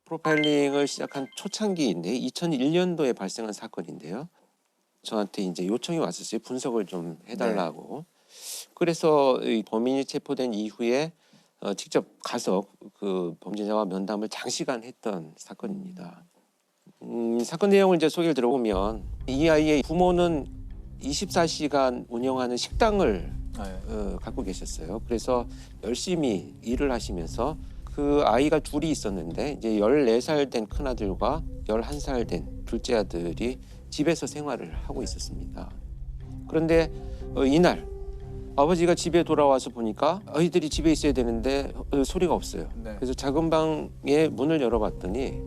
프로파일링을 시작한 초창기인데 2001년도에 발생한 사건인데요. 저한테 이제 요청이 왔었어요. 분석을 좀 해달라고. 그래서 이 범인이 체포된 이후에 직접 가서 그 범죄자와 면담을 장시간 했던 사건입니다. 사건 내용을 이제 소개를 들어보면 이 아이의 부모는 24시간 운영하는 식당을 갖고 계셨어요. 그래서 열심히 일을 하시면서 그 아이가 둘이 있었는데 이제 14살 된 큰아들과 11살 된 둘째 아들이 집에서 생활을 하고 있었습니다. 그런데 이날 아버지가 집에 돌아와서 보니까 아이들이 집에 있어야 되는데 소리가 없어요. 그래서 작은 방에 문을 열어봤더니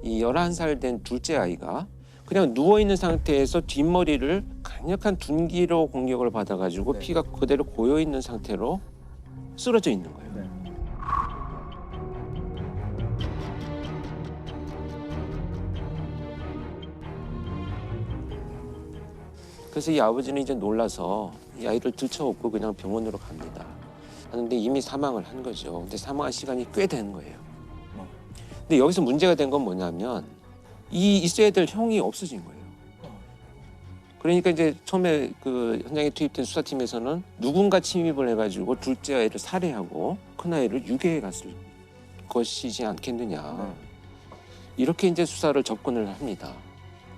이 11살 된 둘째 아이가 그냥 누워있는 상태에서 뒷머리를 강력한 둔기로 공격을 받아가지고 피가 그대로 고여있는 상태로 쓰러져 있는 거예요. 그래서 이 아버지는 이제 놀라서 이 아이를 들쳐업고 그냥 병원으로 갑니다. 하는데 이미 사망을 한 거죠. 근데 사망한 시간이 꽤 된 거예요. 근데 여기서 문제가 된 건 뭐냐면 이 있어야 될 형이 없어진 거예요. 그러니까 이제 처음에 그 현장에 투입된 수사팀에서는 누군가 침입을 해가지고 둘째 아이를 살해하고 큰 아이를 유괴해 갔을 것이지 않겠느냐. 이렇게 이제 수사를 접근을 합니다.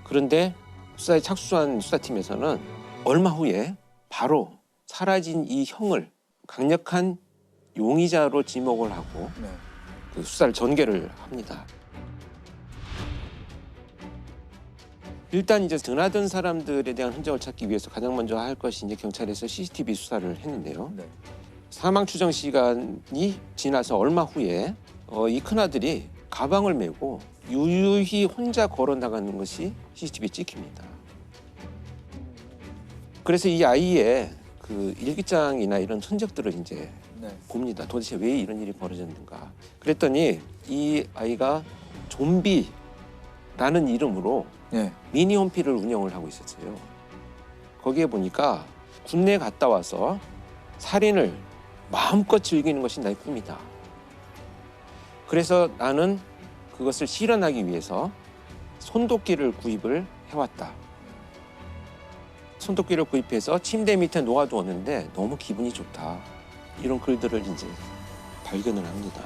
그런데 수사에 착수한 수사팀에서는 얼마 후에 바로 사라진 이 형을 강력한 용의자로 지목을 하고 그 수사를 전개를 합니다. 일단 이제 드나든 사람들에 대한 흔적을 찾기 위해서 가장 먼저 할 것이 이제 경찰에서 CCTV 수사를 했는데요. 사망 추정 시간이 지나서 얼마 후에 이 큰아들이 가방을 메고 유유히 혼자 걸어 나가는 것이 CCTV에 찍힙니다. 그래서 이 아이의 그 일기장이나 이런 흔적들을 이제 봅니다. 도대체 왜 이런 일이 벌어졌는가. 그랬더니 이 아이가 좀비라는 이름으로 미니 홈피를 운영을 하고 있었어요. 거기에 보니까 군내 갔다 와서 살인을 마음껏 즐기는 것이 나의 꿈이다. 그래서 나는 그것을 실현하기 위해서 손도끼를 구입을 해왔다. 손도끼를 구입해서 침대 밑에 놓아두었는데 너무 기분이 좋다. 이런 글들을 이제 발견을 합니다.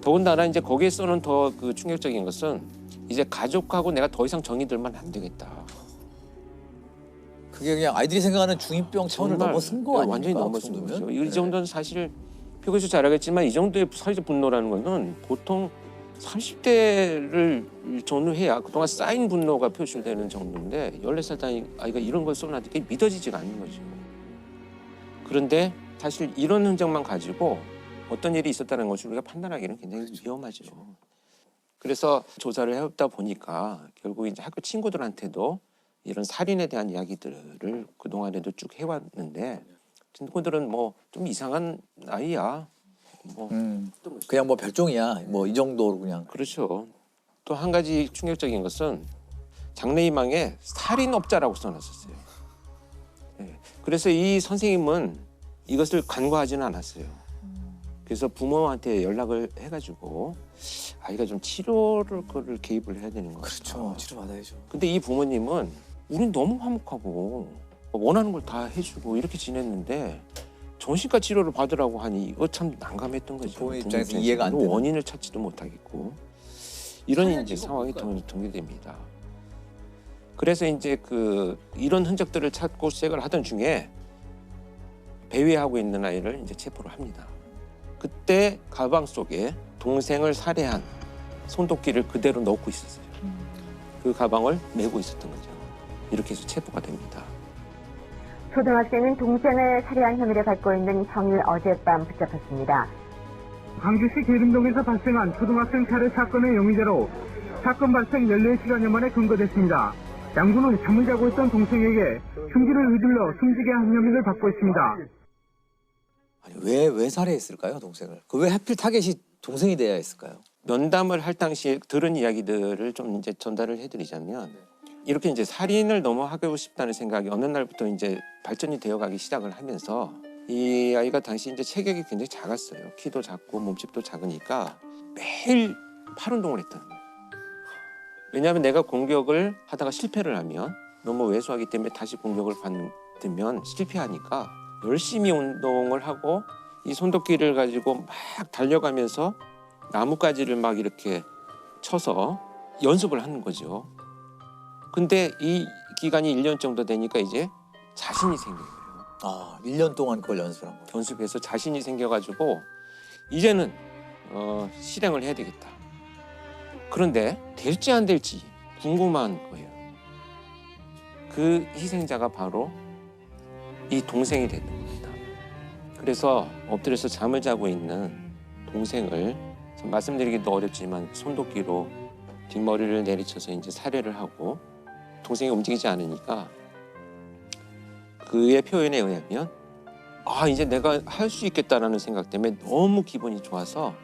더군다나 이제 거기에서는 더 그 충격적인 것은 이제 가족하고 내가 더 이상 정이 들면 안 되겠다. 그게 그냥 아이들이 생각하는 중이병 차원을 넘어선 거 아닙니까? 완전히 넘어선 거죠. 이 정도는 사실 표고에서 잘 알겠지만 이 정도의 사회적 분노라는 것은 보통 30대를 전후해야 그동안 쌓인 분노가 표출되는 정도인데 14살 아이가 이런 걸 쏘는 게 믿어지지가 않는 거죠. 그런데 사실 이런 흔적만 가지고 어떤 일이 있었다는 것을 우리가 판단하기는 굉장히 위험하죠. 그래서 조사를 해보다 보니까 결국 이제 학교 친구들한테도 이런 살인에 대한 이야기들을 그동안에도 쭉 해왔는데 친구들은 뭐 좀 이상한 아이야. 뭐 그냥 뭐 별종이야. 뭐 이 정도로 그냥. 그렇죠. 또 한 가지 충격적인 것은 장래희망에 살인업자라고 써놨었어요. 네. 그래서 이 선생님은 이것을 간과하지는 않았어요. 그래서 부모한테 연락을 해가지고 아이가 좀 치료를 개입을 해야 되는 거죠. 그렇죠. 치료 받아야죠. 근데 이 부모님은 우린 너무 화목하고 원하는 걸 다 해주고 이렇게 지냈는데 정신과 치료를 받으라고 하니 이거 참 난감했던 거죠. 부모 입장에서 이해가 안 되는. 원인을 찾지도 못하겠고 이런 이제 상황이 전개됩니다. 그래서 이제 그 이런 흔적들을 찾고 수색을 하던 중에 배회하고 있는 아이를 이제 체포를 합니다. 그때 가방 속에 동생을 살해한 손도끼를 그대로 넣고 있었어요. 그 가방을 메고 있었던 거죠. 이렇게 해서 체포가 됩니다. 초등학생은 동생을 살해한 혐의를 받고 있는 형을 어젯밤 붙잡았습니다. 광주시 계림동에서 발생한 초등학생 살해 사건의 용의자로 사건 발생 14시간여 만에 검거됐습니다. 양군은 잠을 자고 있던 동생에게 흉기를 휘둘러 숨지게 한 혐의를 받고 있습니다. 아니 왜 살해했을까요, 동생을? 그 왜 하필 타겟이 동생이 돼야 했을까요? 면담을 할 당시에 들은 이야기들을 좀 이제 전달을 해드리자면 이렇게 이제 살인을 너무 하고 싶다는 생각이 어느 날부터 이제 발전이 되어가기 시작을 하면서 이 아이가 당시 이제 체격이 굉장히 작았어요. 키도 작고 몸집도 작으니까 매일 팔 운동을 했다는 거예요. 왜냐하면 내가 공격을 하다가 실패를 하면 너무 왜소하기 때문에 다시 공격을 받으면 실패하니까 열심히 운동을 하고 이 손도끼를 가지고 막 달려가면서 나뭇가지를 막 이렇게 쳐서 연습을 하는 거죠. 근데 이 기간이 1년 정도 되니까 이제 자신이 생긴 거예요. 아, 1년 동안 그걸 연습을 한 거예요. 연습해서 자신이 생겨가지고 이제는 실행을 해야 되겠다. 그런데 될지 안 될지 궁금한 거예요. 그 희생자가 바로 이 동생이 됐던 겁니다. 그래서 엎드려서 잠을 자고 있는 동생을 말씀드리기도 어렵지만 손도끼로 뒷머리를 내리쳐서 이제 살해를 하고 동생이 움직이지 않으니까 그의 표현에 의하면 아 이제 내가 할 수 있겠다라는 생각 때문에 너무 기분이 좋아서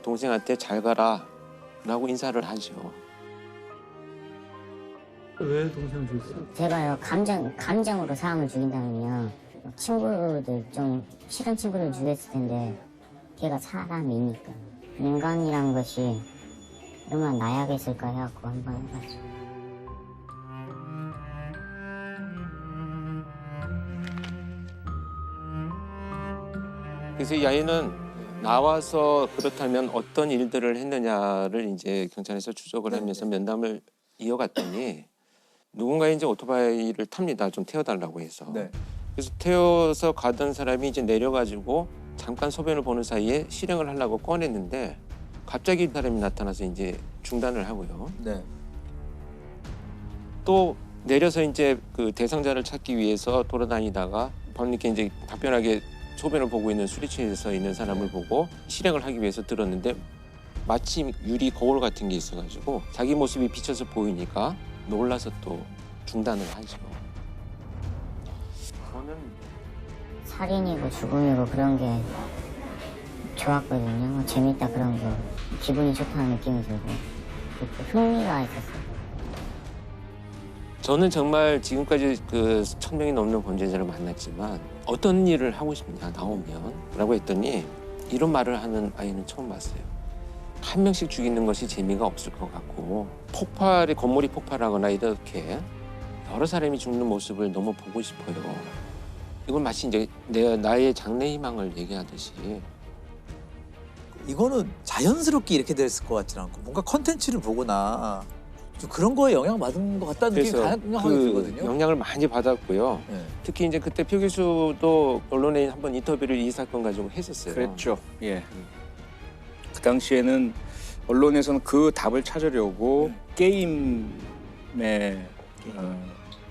동생한테 잘 가라 라고 인사를 하죠. 왜 동생을 죽였어요? 제가요 감정으로 사람을 죽인다면요 친구들 좀 싫은 친구들 죽였을 텐데 걔가 사람이니까 인간이란 것이 얼마나 나약했을까 해갖고 한번 해봤죠. 그래서 이 아이는 나와서 그렇다면 어떤 일들을 했느냐를 이제 경찰에서 추적을 하면서 면담을 이어갔더니 누군가 이제 오토바이를 탑니다. 좀 태워달라고 해서. 네. 그래서 태워서 가던 사람이 이제 내려가지고 잠깐 소변을 보는 사이에 실행을 하려고 꺼냈는데 갑자기 사람이 나타나서 이제 중단을 하고요. 네. 또 내려서 이제 그 대상자를 찾기 위해서 돌아다니다가 밤늦게 이제 답변하게 소변을 보고 있는 술이 취해서 있는 사람을 보고 실행을 하기 위해서 들었는데 마침 유리 거울 같은 게 있어가지고 자기 모습이 비쳐서 보이니까 놀라서 또 중단을 하죠. 저는 살인이고 죽음이고 그런 게 좋았거든요. 재밌다 그런 거 기분이 좋다는 느낌이 들고 흥미가 있었어요. 저는 정말 지금까지 그 1000명이 넘는 범죄자를 만났지만 어떤 일을 하고 싶냐 나오면 라고 했더니 이런 말을 하는 아이는 처음 봤어요. 한 명씩 죽이는 것이 재미가 없을 것 같고 건물이 폭발하거나 이렇게 여러 사람이 죽는 모습을 너무 보고 싶어요. 이건 마치 이제 나의 장래 희망을 얘기하듯이 이거는 자연스럽게 이렇게 됐을 것 같지는 않고 뭔가 컨텐츠를 보거나 좀 그런 거에 영향받은 것 같다는 느낌이 그래서 강하게 들거든요. 영향을 많이 받았고요. 네. 특히 이제 그때 표 교수도 언론에 한번 인터뷰를 이 사건 가지고 했었어요. 그랬죠. 예. 그 당시에는 언론에서는 그 답을 찾으려고 게임에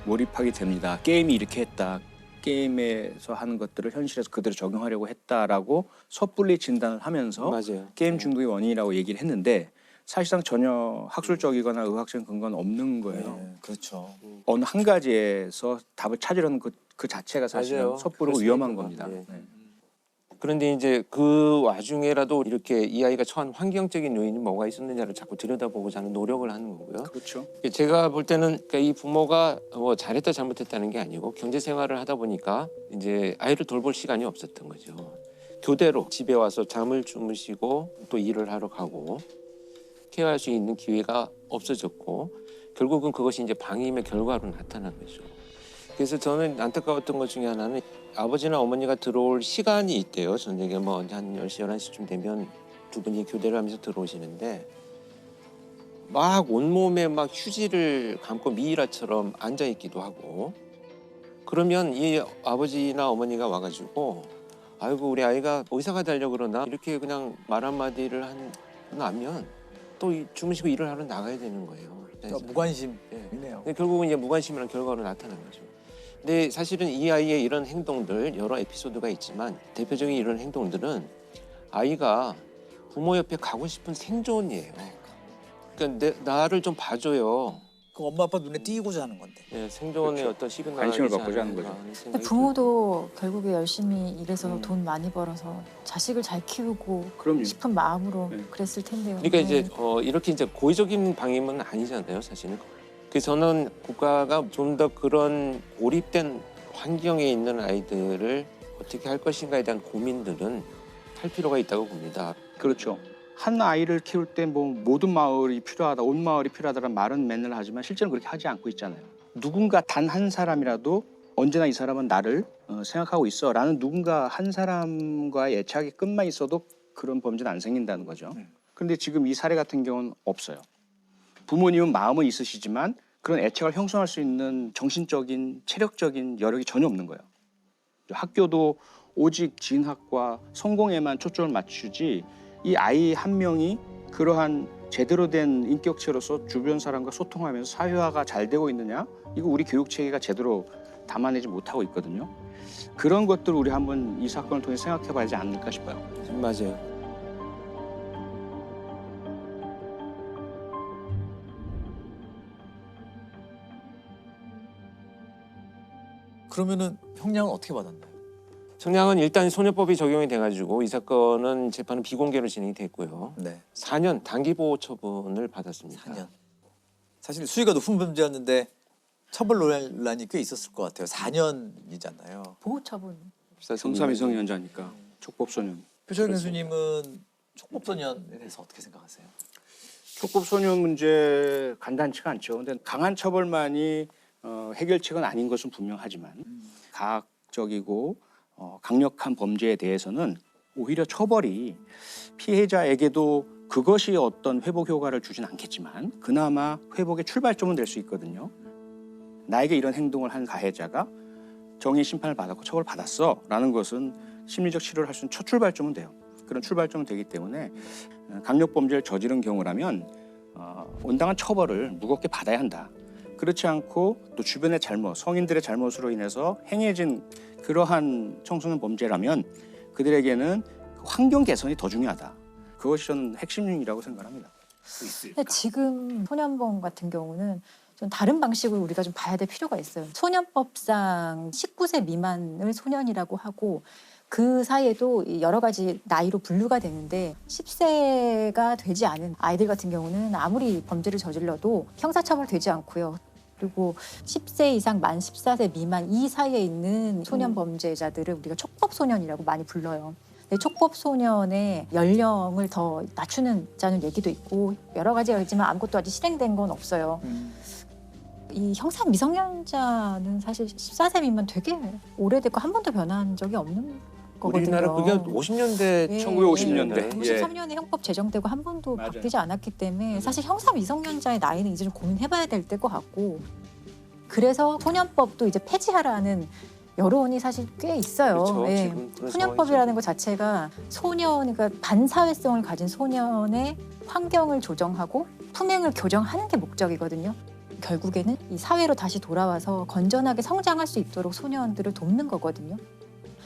몰입하게 됩니다. 게임이 이렇게 했다. 게임에서 하는 것들을 현실에서 그대로 적용하려고 했다라고 섣불리 진단을 하면서 맞아요. 게임 중독의 원인이라고 얘기를 했는데 사실상 전혀 학술적이거나 의학적인 근거는 없는 거예요. 네, 그렇죠. 어느 한 가지에서 답을 찾으려는 그 자체가 사실은 맞아요. 섣부르고 그럴 위험한 수도 겁니다. 있고, 예. 네. 그런데 이제 그 와중에라도 이렇게 이 아이가 처한 환경적인 요인이 뭐가 있었느냐를 자꾸 들여다보고자 하는 노력을 하는 거고요. 그렇죠. 제가 볼 때는 그러니까 이 부모가 뭐 잘했다 잘못했다는 게 아니고 경제 생활을 하다 보니까 이제 아이를 돌볼 시간이 없었던 거죠. 교대로 집에 와서 잠을 주무시고 또 일을 하러 가고 케어할 수 있는 기회가 없어졌고 결국은 그것이 이제 방임의 결과로 나타난 거죠. 그래서 저는 안타까웠던 것 중에 하나는 아버지나 어머니가 들어올 시간이 있대요. 저녁에 뭐 한 10시, 11시쯤 되면 두 분이 교대를 하면서 들어오시는데 막 온몸에 막 휴지를 감고 미이라처럼 앉아있기도 하고 그러면 이 아버지나 어머니가 와가지고 아이고 우리 아이가 의사가 되려고 그러나 이렇게 그냥 말 한마디를 하면 또 주무시고 일을 하러 나가야 되는 거예요. 그러니까 무관심이네요. 근데 결국은 이제 무관심이라는 결과로 나타난 거죠. 근데 사실은 이 아이의 이런 행동들 여러 에피소드가 있지만 대표적인 이런 행동들은 아이가 부모 옆에 가고 싶은 생존이에요. 그러니까 나를 좀 봐줘요. 그 엄마 아빠 눈에 띄고자 하는 건데. 네, 생존의 그렇죠. 어떤 시그널이 관심을 받고자 하는 거죠. 근데 부모도 결국에 열심히 일해서 돈 많이 벌어서 자식을 잘 키우고 그럼요. 싶은 마음으로 네. 그랬을 텐데요. 그러니까 이제 네. 이렇게 이제 고의적인 방임은 아니잖아요, 사실은. 그래서 저는 국가가 좀 더 그런 고립된 환경에 있는 아이들을 어떻게 할 것인가에 대한 고민들은 할 필요가 있다고 봅니다. 그렇죠. 한 아이를 키울 때 뭐 모든 마을이 필요하다, 온 마을이 필요하다는 말은 맨날 하지만 실제로 그렇게 하지 않고 있잖아요. 누군가 단 한 사람이라도 언제나 이 사람은 나를 생각하고 있어라는 누군가 한 사람과의 애착이 끝만 있어도 그런 범죄는 안 생긴다는 거죠. 그런데 지금 이 사례 같은 경우는 없어요. 부모님은 마음은 있으시지만 그런 애착을 형성할 수 있는 정신적인, 체력적인 여력이 전혀 없는 거예요. 학교도 오직 진학과 성공에만 초점을 맞추지 이 아이 한 명이 그러한 제대로 된 인격체로서 주변 사람과 소통하면서 사회화가 잘 되고 있느냐? 이거 우리 교육 체계가 제대로 담아내지 못하고 있거든요. 그런 것들을 우리 한번 이 사건을 통해 생각해 봐야 하지 않을까 싶어요. 맞아요. 그러면은 형량은 어떻게 받았나요? 청량은 일단 소녀법이 적용이 돼가지고 이 사건은 재판은 비공개로 진행이 됐고요. 네, 4년 단기보호 처분을 받았습니다. 4년. 사실 수위가 높은 범죄였는데 처벌 논란이 꽤 있었을 것 같아요. 4년이잖아요. 보호처분. 성삼위성연자니까 촉법소년. 표철 교수님은 촉법소년에 대해서 어떻게 생각하세요? 촉법소년 문제 간단치가 않죠. 근데 강한 처벌만이 해결책은 아닌 것은 분명하지만 가학적이고 강력한 범죄에 대해서는 오히려 처벌이 피해자에게도 그것이 어떤 회복 효과를 주진 않겠지만 그나마 회복의 출발점은 될 수 있거든요. 나에게 이런 행동을 한 가해자가 정의 심판을 받았고 처벌받았어 라는 것은 심리적 치료를 할 수 있는 첫 출발점은 돼요. 그런 출발점은 되기 때문에 강력범죄를 저지른 경우라면 온당한 처벌을 무겁게 받아야 한다. 그렇지 않고 또 주변의 잘못, 성인들의 잘못으로 인해서 행해진 그러한 청소년 범죄라면 그들에게는 환경 개선이 더 중요하다. 그것이 저는 핵심이라고 생각합니다. 근데 지금 소년범 같은 경우는 좀 다른 방식으로 우리가 좀 봐야 될 필요가 있어요. 소년법상 19세 미만을 소년이라고 하고 그 사이에도 여러 가지 나이로 분류가 되는데 10세가 되지 않은 아이들 같은 경우는 아무리 범죄를 저질러도 형사처벌되지 않고요. 그리고 10세 이상 만 14세 미만 이 사이에 있는 소년 범죄자들을 우리가 촉법소년이라고 많이 불러요. 근데 촉법소년의 연령을 더 낮추는 얘기도 있고 여러 가지가 있지만 아무것도 아직 실행된 건 없어요. 이 형사 미성년자는 사실 14세 미만 되게 오래됐고 한 번도 변한 적이 없는 거거든요. 우리나라 그게 50년대, 예, 1950년대. 53년에 형법 제정되고 한 번도 맞아요. 바뀌지 않았기 때문에 사실 형사 미성년자의 나이는 이제 좀 고민해봐야 될 때일 것 같고 그래서 소년법도 이제 폐지하라는 여론이 사실 꽤 있어요. 그렇죠. 예. 지금 그런 소년법이라는 것 자체가 소년, 그러니까 반사회성을 가진 소년의 환경을 조정하고 품행을 교정하는 게 목적이거든요. 결국에는 이 사회로 다시 돌아와서 건전하게 성장할 수 있도록 소년들을 돕는 거거든요.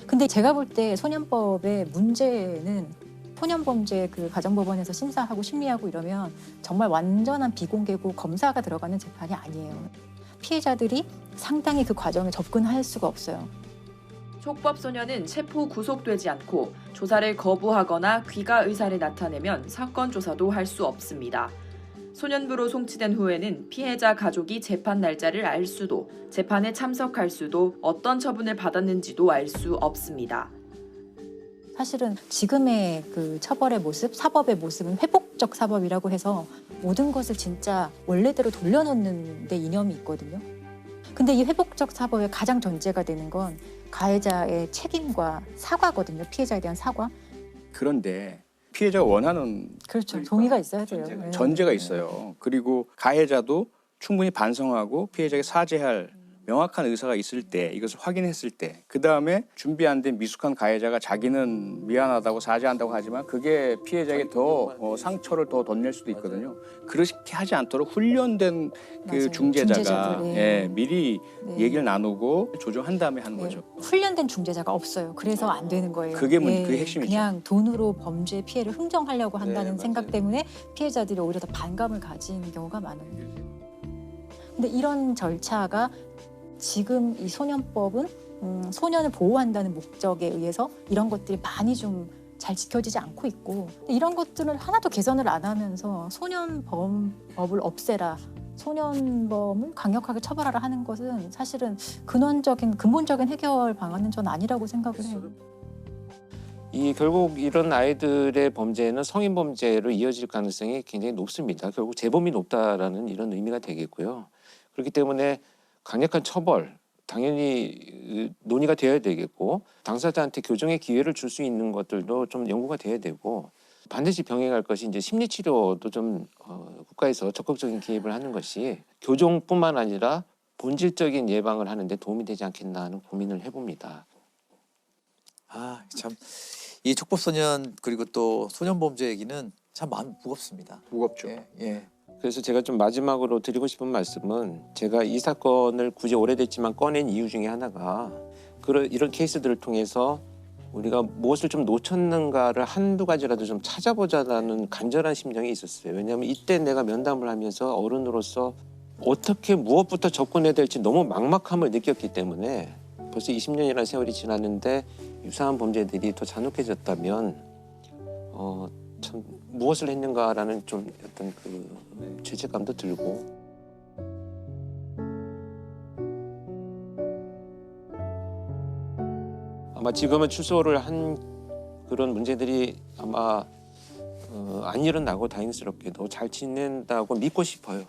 근데 제가 볼 때 소년법의 문제는 소년범죄 그 가정법원에서 심사하고 심리하고 이러면 정말 완전한 비공개고 검사가 들어가는 재판이 아니에요. 피해자들이 상당히 그 과정에 접근할 수가 없어요. 촉법소년은 체포 구속되지 않고 조사를 거부하거나 귀가 의사를 나타내면 사건 조사도 할 수 없습니다. 소년부로 송치된 후에는 피해자 가족이 재판 날짜를 알 수도, 재판에 참석할 수도, 어떤 처분을 받았는지도 알 수 없습니다. 사실은 지금의 그 처벌의 모습, 사법의 모습은 회복적 사법이라고 해서 모든 것을 진짜 원래대로 돌려놓는 데 이념이 있거든요. 근데 이 회복적 사법의 가장 전제가 되는 건 가해자의 책임과 사과거든요. 피해자에 대한 사과. 그런데 피해자가 원하는 그렇죠. 동의가 있어야 돼요. 네. 전제가 있어요. 그리고 가해자도 충분히 반성하고 피해자에게 사죄할 명확한 의사가 있을 때, 이것을 확인했을 때, 그 다음에 준비 안 된 미숙한 가해자가 자기는 미안하다고 사죄한다고 하지만 그게 피해자에게 더 상처를 더 덧낼 수도 있거든요. 그렇게 하지 않도록 훈련된 그 맞아요. 중재자가 중재자들, 네. 예, 미리 네. 얘기를 나누고 조정한 다음에 하는 거죠. 훈련된 중재자가 없어요. 그래서 안 되는 거예요. 그게 그게 핵심이죠. 그냥 돈으로 범죄 피해를 흥정하려고 한다는 네, 생각 맞아요. 때문에 피해자들이 오히려 더 반감을 가지는 경우가 많아요. 근데 이런 절차가 지금 이 소년법은 소년을 보호한다는 목적에 의해서 이런 것들이 많이 좀 잘 지켜지지 않고 있고 이런 것들을 하나도 개선을 안 하면서 소년범법을 없애라 소년범을 강력하게 처벌하라 하는 것은 사실은 근본적인 해결 방안은 전 아니라고 생각을 해요. 이 결국 이런 아이들의 범죄는 성인 범죄로 이어질 가능성이 굉장히 높습니다. 결국 재범이 높다라는 이런 의미가 되겠고요. 그렇기 때문에 강력한 처벌 당연히 논의가 되어야 되겠고 당사자한테 교정의 기회를 줄 수 있는 것들도 좀 연구가 돼야 되고 반드시 병행할 것이 이제 심리 치료도 좀 국가에서 적극적인 개입을 하는 것이 교정뿐만 아니라 본질적인 예방을 하는데 도움이 되지 않겠나 하는 고민을 해봅니다. 아, 참 이 촉법소년 그리고 또 소년범죄 얘기는 참 마음 무겁습니다. 무겁죠. 예, 예. 그래서 제가 좀 마지막으로 드리고 싶은 말씀은 제가 이 사건을 굳이 오래됐지만 꺼낸 이유 중에 하나가 이런 케이스들을 통해서 우리가 무엇을 좀 놓쳤는가를 한두 가지라도 좀 찾아보자라는 간절한 심정이 있었어요. 왜냐하면 이때 내가 면담을 하면서 어른으로서 어떻게 무엇부터 접근해야 될지 너무 막막함을 느꼈기 때문에 벌써 20년이라는 세월이 지났는데 유사한 범죄들이 더 잔혹해졌다면 참 무엇을 했는가라는 좀 어떤 그 죄책감도 들고 아마 지금은 출소를 한 그런 문제들이 아마 안 일어나고 다행스럽게도 잘 지낸다고 믿고 싶어요.